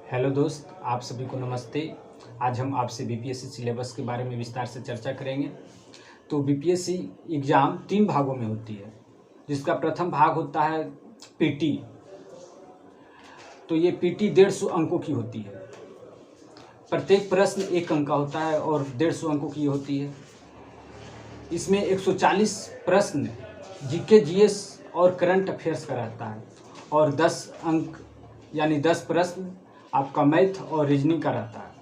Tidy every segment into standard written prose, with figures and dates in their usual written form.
Hello दोस्त, आप सभी को नमस्ते। आज हम आपसे बीपीएससी सिलेबस के बारे में विस्तार से चर्चा करेंगे। तो बीपीएससी एग्ज़ाम 3 भागों में होती है, जिसका प्रथम भाग होता है पीटी। तो ये पीटी 150 अंकों की होती है। प्रत्येक प्रश्न 1 अंक का होता है और 150 अंकों की होती है। इसमें 140 प्रश्न जीके जीएस और करंट अफेयर्स का रहता है और 10 अंक यानी 10 प्रश्न आपका मैथ और रीजनिंग का रहता है।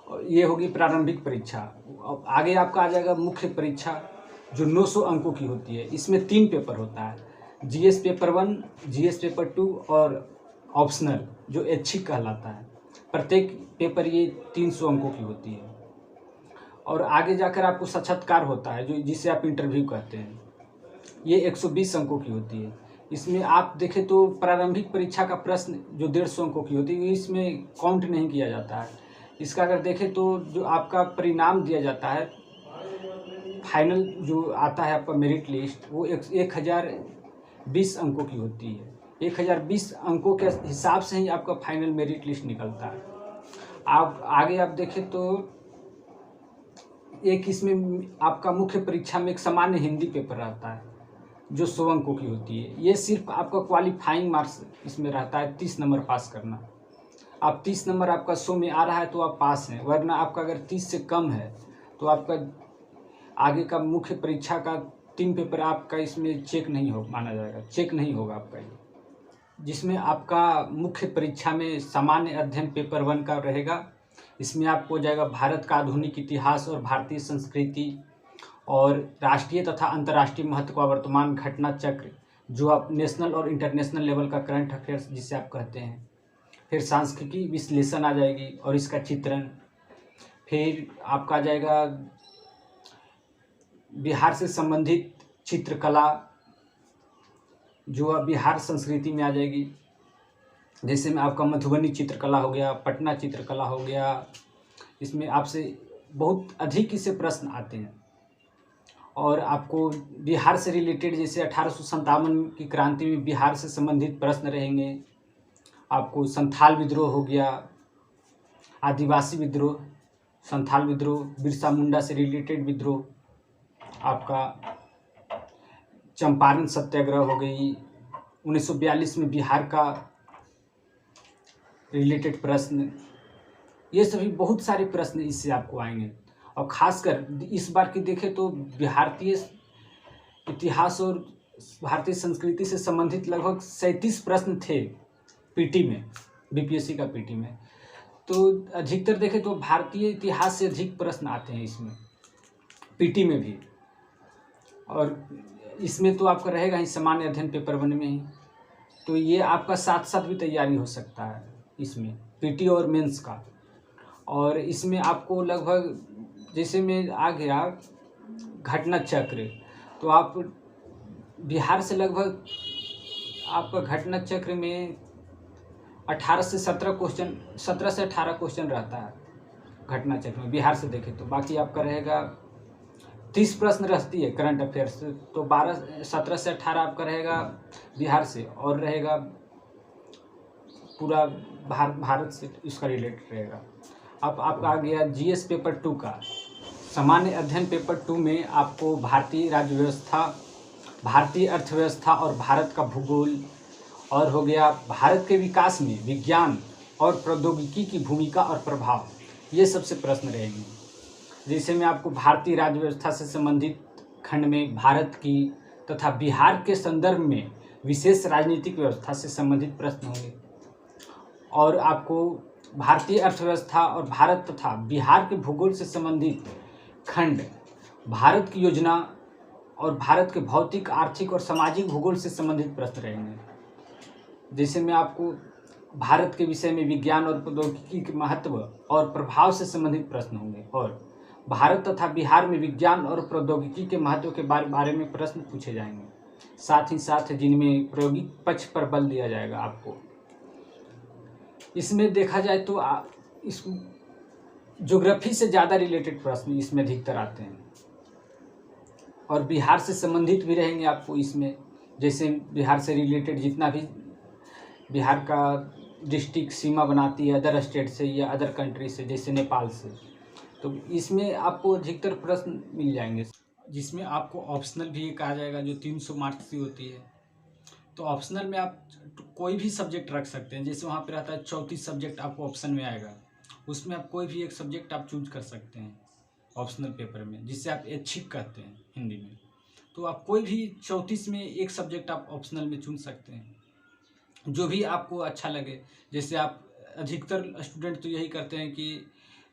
और ये होगी प्रारंभिक परीक्षा। अब आगे आपका आ जाएगा मुख्य परीक्षा, जो 900 अंकों की होती है। इसमें 3 पेपर होता है, जीएस पेपर 1, जीएस पेपर 2 और ऑप्शनल जो ऐच्छिक कहलाता है। प्रत्येक पेपर ये 300 अंकों की होती है। और आगे जाकर आपको साक्षात्कार होता है, जो जिसे आप इंटरव्यू कहते हैं। ये 120 अंकों की होती है। इसमें आप देखें तो प्रारंभिक परीक्षा का प्रश्न जो 150 अंकों की होती है, इसमें काउंट नहीं किया जाता है। इसका अगर देखें तो जो आपका परिणाम दिया जाता है, फाइनल जो आता है आपका मेरिट लिस्ट, वो 1020 अंकों की होती है। 1020 अंकों के हिसाब से ही आपका फाइनल मेरिट लिस्ट निकलता है। आप आगे आप देखें तो एक इसमें आपका मुख्य परीक्षा में एक सामान्य हिंदी पेपर रहता है, जो 100 अंकों की होती है। ये सिर्फ आपका क्वालिफाइंग मार्क्स इसमें रहता है, 30 नंबर पास करना। आप 30 नंबर आपका 100 में आ रहा है तो आप पास हैं, वरना आपका अगर 30 से कम है तो आपका आगे का मुख्य परीक्षा का 3 पेपर आपका इसमें चेक नहीं हो माना जाएगा, चेक नहीं होगा आपका ये। जिसमें आपका मुख्य परीक्षा में सामान्य अध्ययन पेपर 1 का रहेगा। इसमें आपको हो जाएगा भारत का आधुनिक इतिहास और भारतीय संस्कृति और राष्ट्रीय तथा अंतर्राष्ट्रीय महत्व का वर्तमान घटना चक्र, जो आप नेशनल और इंटरनेशनल लेवल का करंट अफेयर्स जिसे आप कहते हैं। फिर सांख्यिकी विश्लेषण आ जाएगी और इसका चित्रण। फिर आपका आ जाएगा बिहार से संबंधित चित्रकला, जो अब बिहार संस्कृति में आ जाएगी। जैसे में आपका मधुबनी चित्रकला हो गया, पटना चित्रकला हो गया। इसमें आपसे बहुत अधिक इससे प्रश्न आते हैं। और आपको बिहार से रिलेटेड, जैसे 1857 की क्रांति में बिहार से संबंधित प्रश्न रहेंगे। आपको संथाल विद्रोह हो गया, आदिवासी विद्रोह, संथाल विद्रोह, बिरसा मुंडा से रिलेटेड विद्रोह, आपका चंपारण सत्याग्रह हो गई, 1942 में बिहार का रिलेटेड प्रश्न। ये सभी बहुत सारे प्रश्न इससे आपको आएंगे। और ख़ासकर इस बार की देखें तो भारतीय इतिहास और भारतीय संस्कृति से संबंधित लगभग 37 प्रश्न थे पीटी में, बीपीएससी का पीटी में। तो अधिकतर देखें तो भारतीय इतिहास से अधिक प्रश्न आते हैं इसमें, पीटी में भी। और इसमें तो आपका रहेगा ही सामान्य अध्ययन पेपर 1 में ही। तो ये आपका साथ साथ भी तैयारी हो सकता है इसमें, पीटी और मेंस का। और इसमें आपको लगभग, जैसे में आ गया घटना चक्र, तो आप बिहार से लगभग आपका घटना चक्र में 18 से 17 क्वेश्चन, 17 से 18 क्वेश्चन रहता है घटना चक्र में बिहार से देखें तो। बाकी आपका रहेगा 30 प्रश्न रहती है करंट अफेयर्स, तो 17 से 18 आपका रहेगा बिहार से, और रहेगा पूरा भारत से इसका रिलेटेड रहेगा। अब आपका आ गया जीएस पेपर 2 का। सामान्य अध्ययन पेपर 2 में आपको भारतीय राज्य व्यवस्था, भारतीय अर्थव्यवस्था और भारत का भूगोल, और हो गया भारत के विकास में विज्ञान और प्रौद्योगिकी की भूमिका और प्रभाव, ये सबसे प्रश्न रहेंगे। जैसे में आपको भारतीय राज्य व्यवस्था से संबंधित खंड में भारत की तथा बिहार के संदर्भ में विशेष राजनीतिक व्यवस्था से संबंधित प्रश्न होंगे। और आपको भारतीय अर्थव्यवस्था और भारत तथा बिहार के भूगोल से संबंधित खंड, भारत की योजना और भारत के भौतिक, आर्थिक और सामाजिक भूगोल से संबंधित प्रश्न रहेंगे। जैसे में आपको भारत के विषय में विज्ञान और प्रौद्योगिकी के महत्व और प्रभाव से संबंधित प्रश्न होंगे। और भारत तथा बिहार में विज्ञान और प्रौद्योगिकी के महत्व के बारे में प्रश्न पूछे जाएंगे, साथ ही साथ जिनमें प्रायोगिक पक्ष पर बल दिया जाएगा आपको। इसमें देखा जाए तो इस ज्योग्राफी से ज़्यादा रिलेटेड प्रश्न इसमें अधिकतर आते हैं, और बिहार से संबंधित भी रहेंगे आपको इसमें। जैसे बिहार से रिलेटेड जितना भी बिहार का डिस्ट्रिक्ट सीमा बनाती है अदर स्टेट से या अदर कंट्री से, जैसे नेपाल से। तो इसमें आपको अधिकतर प्रश्न मिल जाएंगे, जिसमें आपको ऑप्शनल भी एक आ जाएगा जो 300 मार्क्स की होती है। तो ऑप्शनल में आप कोई भी सब्जेक्ट रख सकते हैं। जैसे वहाँ पे रहता है 34 सब्जेक्ट आपको ऑप्शन में आएगा, उसमें आप कोई भी एक सब्जेक्ट आप चूज कर सकते हैं ऑप्शनल पेपर में, जिससे आप ऐच्छिक कहते हैं हिंदी में। तो आप कोई भी 34 में एक सब्जेक्ट आप ऑप्शनल में चुन सकते हैं, जो भी आपको अच्छा लगे। जैसे आप अधिकतर स्टूडेंट तो यही करते हैं कि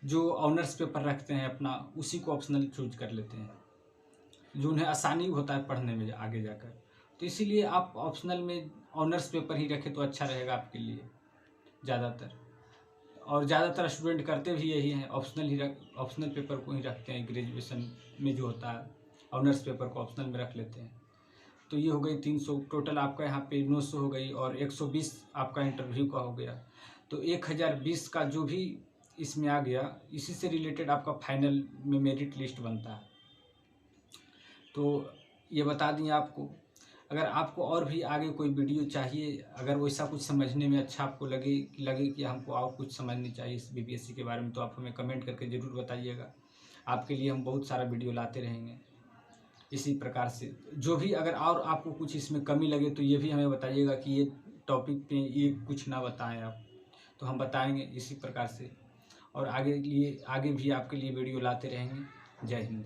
जो ऑनर्स पेपर रखते हैं अपना, उसी को ऑप्शनल चूज कर लेते हैं, जो उन्हें आसानी होता है पढ़ने में आगे जाकर। तो इसीलिए आप ऑप्शनल में ऑनर्स पेपर ही रखें तो अच्छा रहेगा आपके लिए ज़्यादातर। और ज़्यादातर स्टूडेंट करते भी यही हैं, ऑप्शनल पेपर को ही रखते हैं। ग्रेजुएशन में जो होता है ऑनर्स पेपर को ऑप्शनल में रख लेते हैं। तो ये हो गई 300 टोटल, आपका यहाँ पे 900 हो गई, और 120 आपका इंटरव्यू का हो गया। तो 1020 का जो भी इसमें आ गया, इसी से रिलेटेड आपका फाइनल में मेरिट लिस्ट बनता है। तो ये बता दिए आपको। अगर आपको और भी आगे कोई वीडियो चाहिए, अगर वैसा कुछ समझने में अच्छा आपको लगे कि हमको और कुछ समझनी चाहिए इस बीपीएससी के बारे में, तो आप हमें कमेंट करके ज़रूर बताइएगा। आपके लिए हम बहुत सारा वीडियो लाते रहेंगे इसी प्रकार से। जो भी अगर और आपको कुछ इसमें कमी लगे तो ये भी हमें बताइएगा कि ये टॉपिक पे ये कुछ ना बताएं आप, तो हम बताएंगे इसी प्रकार से। और आगे भी आपके लिए वीडियो लाते रहेंगे। जय हिंद।